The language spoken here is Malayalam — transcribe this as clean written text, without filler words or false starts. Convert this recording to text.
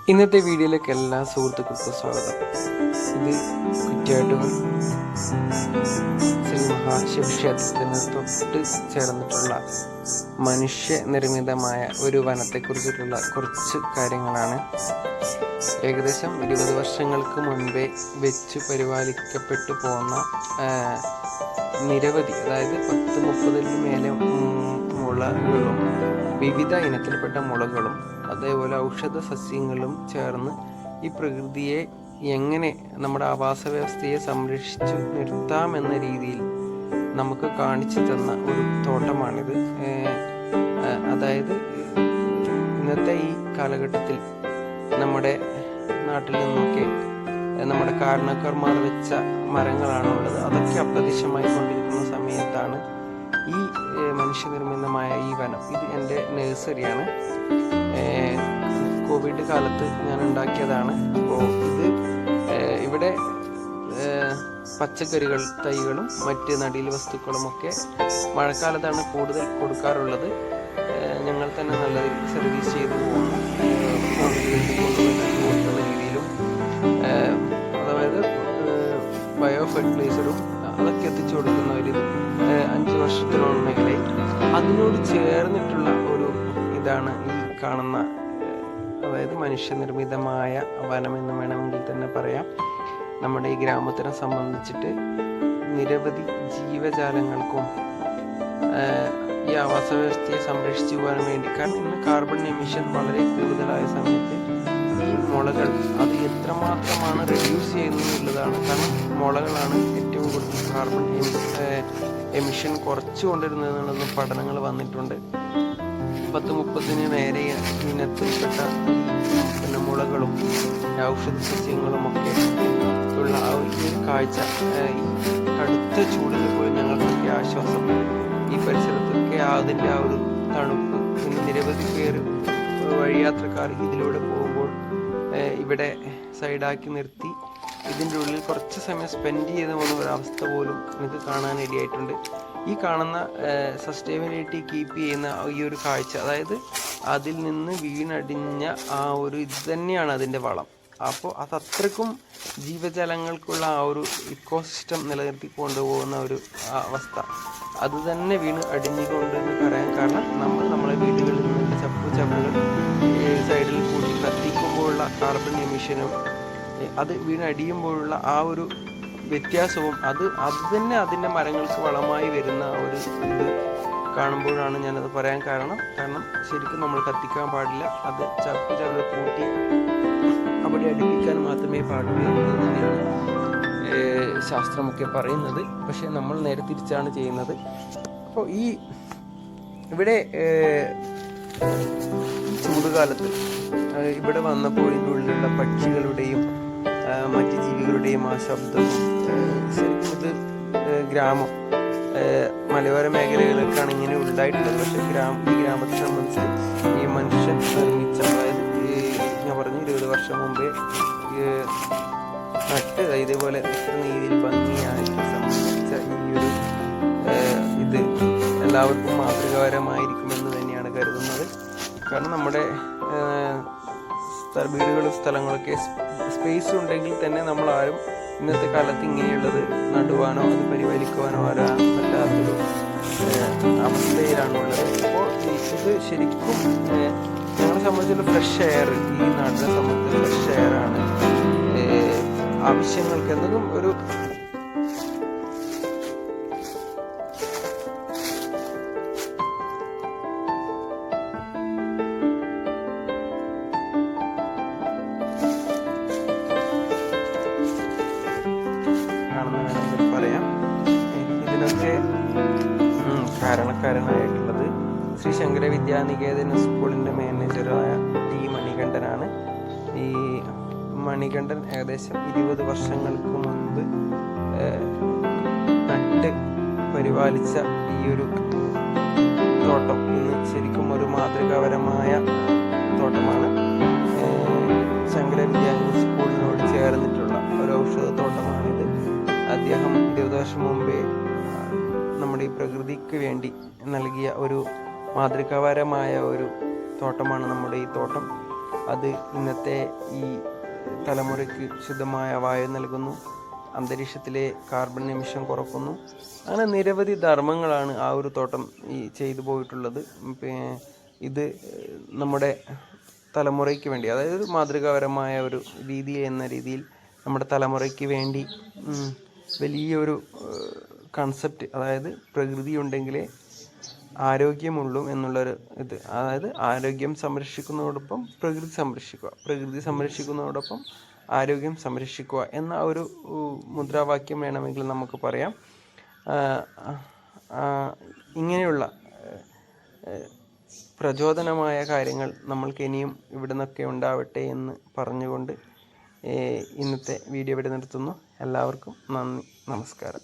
ഇന്നത്തെ വീഡിയോയിലേക്ക് എല്ലാ സുഹൃത്തുക്കൾക്കും സ്വാഗതം. ഇത് കുറ്റ്യാട്ടൂർ ശ്രീ മഹാശിവക്ഷേത്രത്തിന് തൊട്ട് ചേർന്നിട്ടുള്ള മനുഷ്യനിർമ്മിതമായ ഒരു വനത്തെക്കുറിച്ചിട്ടുള്ള കുറച്ച് കാര്യങ്ങളാണ്. ഏകദേശം 20 വർഷങ്ങൾക്ക് മുൻപേ വെച്ച് പരിപാലിക്കപ്പെട്ടു പോന്ന നിരവധി, അതായത് 10-30 മേലെ മുളകളും വിവിധ ഇനത്തിൽപ്പെട്ട മുളകളും അതേപോലെ ഔഷധ സസ്യങ്ങളും ചേർന്ന് ഈ പ്രകൃതിയെ എങ്ങനെ നമ്മുടെ ആവാസ വ്യവസ്ഥയെ സംരക്ഷിച്ചു നിർത്താമെന്ന രീതിയിൽ നമുക്ക് കാണിച്ചു തന്ന ഒരു തോട്ടമാണിത്. അതായത് ഇന്നത്തെ ഈ കാലഘട്ടത്തിൽ നമ്മുടെ നാട്ടിൽ നിന്നൊക്കെ നമ്മുടെ കാരണക്കാർമാർ വെച്ച മരങ്ങളാണുള്ളത്. അതൊക്കെ അപ്രത്യക്ഷമായി കൊണ്ടിരിക്കുന്ന സമയത്താണ് ഈ മനുഷ്യനിർമ്മിതമായ ഈ വനം. ഇത് എൻ്റെ നഴ്സറിയാണ്. കോവിഡ് കാലത്ത് ഞാൻ ഉണ്ടാക്കിയതാണ്. അപ്പോൾ ഇത് ഇവിടെ പച്ചക്കറികൾ തൈകളും മറ്റ് നടീൽ വസ്തുക്കളുമൊക്കെ മഴക്കാലത്താണ് കൂടുതൽ കൊടുക്കാറുള്ളത്. ഞങ്ങൾ തന്നെ നല്ല സർവീസ് ചെയ്തു പോകുന്നു. രീതിയിലും അതായത് ബയോ ഫെർട്ടിലൈസറും അതൊക്കെ എത്തിച്ചു കൊടുക്കുന്നവർ 5 വർഷത്തിനോളം മേഖലയിൽ അതിനോട് ചേർന്നിട്ടുള്ള ഒരു ഇതാണ് ഈ കാണുന്ന, അതായത് മനുഷ്യനിർമ്മിതമായ വനം എന്ന് വേണമെങ്കിൽ തന്നെ പറയാം. നമ്മുടെ ഈ ഗ്രാമത്തിനെ സംബന്ധിച്ചിട്ട് നിരവധി ജീവജാലങ്ങൾക്കും ഈ ആവാസ വ്യവസ്ഥയെ സംരക്ഷിച്ചു പോകാൻ വേണ്ടി, കാരണം ഇന്ന് കാർബൺ എമിഷൻ വളരെ കൂടുതലായ സമയത്ത് ഈ മുളകൾ അത് എത്രമാത്രമാണ് റെഡ്യൂസ് ചെയ്യുന്നത് എന്നുള്ളതാണ്. കാരണം മുളകളാണ് ഏറ്റവും കൂടുതൽ കാർബൺ എമിഷൻ കുറച്ചു കൊണ്ടിരുന്നതെന്നുള്ള പഠനങ്ങൾ വന്നിട്ടുണ്ട്. 10-30 നേരെ ഇനത്തിൽപ്പെട്ട മുളകളും ഔഷധ സസ്യങ്ങളും ഒക്കെ ഉള്ള ആ ഒരു കാഴ്ച ഈ കടുത്ത ചൂടിന് പോലും ഞങ്ങൾക്കൊക്കെ ആശ്വാസം. ഈ പരിസരത്തൊക്കെ അതിൻ്റെ ആ ഒരു തണുപ്പ്, പിന്നെ നിരവധി പേര് വഴിയാത്രക്കാർ ഇതിലൂടെ പോകുമ്പോൾ ഇവിടെ സൈഡാക്കി നിർത്തി ഇതിൻ്റെ ഉള്ളിൽ കുറച്ച് സമയം സ്പെൻഡ് ചെയ്ത് പോകുന്ന ഒരവസ്ഥ പോലും എനിക്ക് കാണാനിടയായിട്ടുണ്ട്. ഈ കാണുന്ന സസ്റ്റൈനബിലിറ്റി കീപ്പ് ചെയ്യുന്ന ഈ ഒരു കാഴ്ച, അതായത് അതിൽ നിന്ന് വീണടിഞ്ഞ ആ ഒരു ഇത് തന്നെയാണ് അതിൻ്റെ വളം. അപ്പോൾ അതത്രക്കും ജീവജാലങ്ങൾക്കുള്ള ആ ഒരു ഇക്കോസിസ്റ്റം നിലനിർത്തി കൊണ്ടുപോകുന്ന ഒരു അവസ്ഥ അത് തന്നെ വീണ് അടിഞ്ഞുകൊണ്ടെന്ന് പറയാൻ കാരണം, നമ്മളെ വീടുകളിൽ നിന്നുള്ള ചപ്പുകൾ സൈഡിൽ കൂട്ടി കത്തിക്കുമ്പോഴുള്ള കാർബൺ എമിഷനും അത് വീണടിയുമ്പോഴുള്ള ആ ഒരു വ്യത്യാസവും അത് തന്നെ അതിൻ്റെ മരങ്ങൾക്ക് വളമായി വരുന്ന ഒരു ഇത് കാണുമ്പോഴാണ് ഞാനത് പറയാൻ കാരണം ശരിക്കും നമ്മൾ കത്തിക്കാൻ പാടില്ല. അത് ചപ്പുകൾ കൂട്ടി അവിടെ അടുപ്പിക്കാൻ മാത്രമേ പാടുള്ളൂ എന്നത് തന്നെയാണ് ശാസ്ത്രമൊക്കെ പറയുന്നത്. പക്ഷേ നമ്മൾ നേരെ തിരിച്ചാണ് ചെയ്യുന്നത്. അപ്പോൾ ഈ ഇവിടെ ചൂടുകാലത്ത് ഇവിടെ വന്നപ്പോൾ ഇതിൻ്റെ ഉള്ളിലുള്ള പക്ഷികളുടെയും മറ്റ് ജീവികളുടെയും ആ ശബ്ദവും, ശരിക്കും ഇത് ഗ്രാമം മലയോര മേഖലകളിലേക്കാണ് ഇങ്ങനെ ഉണ്ടായിട്ടുള്ളത്. പക്ഷേ ഈ ഗ്രാമത്തെ സംബന്ധിച്ച് ഈ മനുഷ്യൻ നിർമ്മിച്ച, അതായത് ഞാൻ പറഞ്ഞു 20 വർഷം മുമ്പേ നട്ട് ഇതേപോലെ രീതിയിൽ ഭംഗിയായിട്ട് സംബന്ധിച്ച ഈ ഒരു ഇത് എല്ലാവർക്കും മാതൃകാപരമായിരിക്കുമെന്ന് തന്നെയാണ് കരുതുന്നത്. കാരണം നമ്മുടെ വീടുകളും സ്ഥലങ്ങളൊക്കെ സ്പേസ് ഉണ്ടെങ്കിൽ തന്നെ നമ്മളാരും ഇന്നത്തെ കാലത്ത് ഇങ്ങനെയുള്ളത് നടുവാനോ അത് പരിപാലിക്കുവാനോ പറ്റാത്തൊരു അവസ്ഥയിലാണുള്ളത്. അപ്പോൾ ഇത് ശരിക്കും ഞങ്ങളെ സംബന്ധിച്ചുള്ള ഫ്രഷ് എയർ, ഈ നാടിനെ സംബന്ധിച്ച് ഫ്രഷ് എയറാണ്. ആവശ്യങ്ങൾക്ക് എന്തെങ്കിലും ഒരു തോട്ടമാണെന്ന് വേണമെങ്കിൽ പറയാം. ഇതിനൊക്കെ കാരണക്കാരനായിട്ടുള്ളത് ശ്രീ ശങ്കര വിദ്യാനികേതൻ സ്കൂളിൻ്റെ മാനേജറായ ടി മണികണ്ഠനാണ്. ഈ മണികണ്ഠൻ ഏകദേശം 20 വർഷങ്ങൾക്ക് മുൻപ് നട്ട് പരിപാലിച്ച ഈ ഒരു തോട്ടം ഇന്ന് ശരിക്കും ഒരു മാതൃകാപരമായ തോട്ടമാണ്. ശങ്കര വിദ്യാനികേതൻ സ്കൂളിനോട് ചേർന്നിട്ടുള്ള ഒരു ഔഷധത്തോട്ടമാണിത്. അദ്ദേഹം 20 വർഷം മുമ്പേ നമ്മുടെ ഈ പ്രകൃതിക്ക് വേണ്ടി നൽകിയ ഒരു മാതൃകാപരമായ ഒരു തോട്ടമാണ് നമ്മുടെ ഈ തോട്ടം. അത് ഇന്നത്തെ ഈ തലമുറയ്ക്ക് ശുദ്ധമായ വായു നൽകുന്നു, അന്തരീക്ഷത്തിലെ കാർബൺ നിമിഷം കുറക്കുന്നു. അങ്ങനെ നിരവധി ധർമ്മങ്ങളാണ് ആ ഒരു തോട്ടം ഈ ചെയ്തു പോയിട്ടുള്ളത്. ഇത് നമ്മുടെ തലമുറയ്ക്ക് വേണ്ടി, അതായത് ഒരു മാതൃകാപരമായ ഒരു രീതി എന്ന രീതിയിൽ നമ്മുടെ തലമുറയ്ക്ക് വേണ്ടി വലിയൊരു കൺസെപ്റ്റ്, അതായത് പ്രകൃതി ഉണ്ടെങ്കിലേ ആരോഗ്യമുള്ളൂ എന്നുള്ളൊരു ഇത്, അതായത് ആരോഗ്യം സംരക്ഷിക്കുന്നതോടൊപ്പം പ്രകൃതി സംരക്ഷിക്കുന്നതോടൊപ്പം ആരോഗ്യം സംരക്ഷിക്കുക എന്ന ഒരു മുദ്രാവാക്യം വേണമെങ്കിൽ നമുക്ക് പറയാം. ഇങ്ങനെയുള്ള പ്രചോദനമായ കാര്യങ്ങൾ നമ്മൾക്ക് ഇനിയും ഇവിടെ നിന്നൊക്കെ ഉണ്ടാവട്ടെ എന്ന് പറഞ്ഞുകൊണ്ട് ഇന്നത്തെ വീഡിയോ ഇവിടെ നിർത്തുന്നു. എല്ലാവർക്കും നന്ദി, നമസ്കാരം.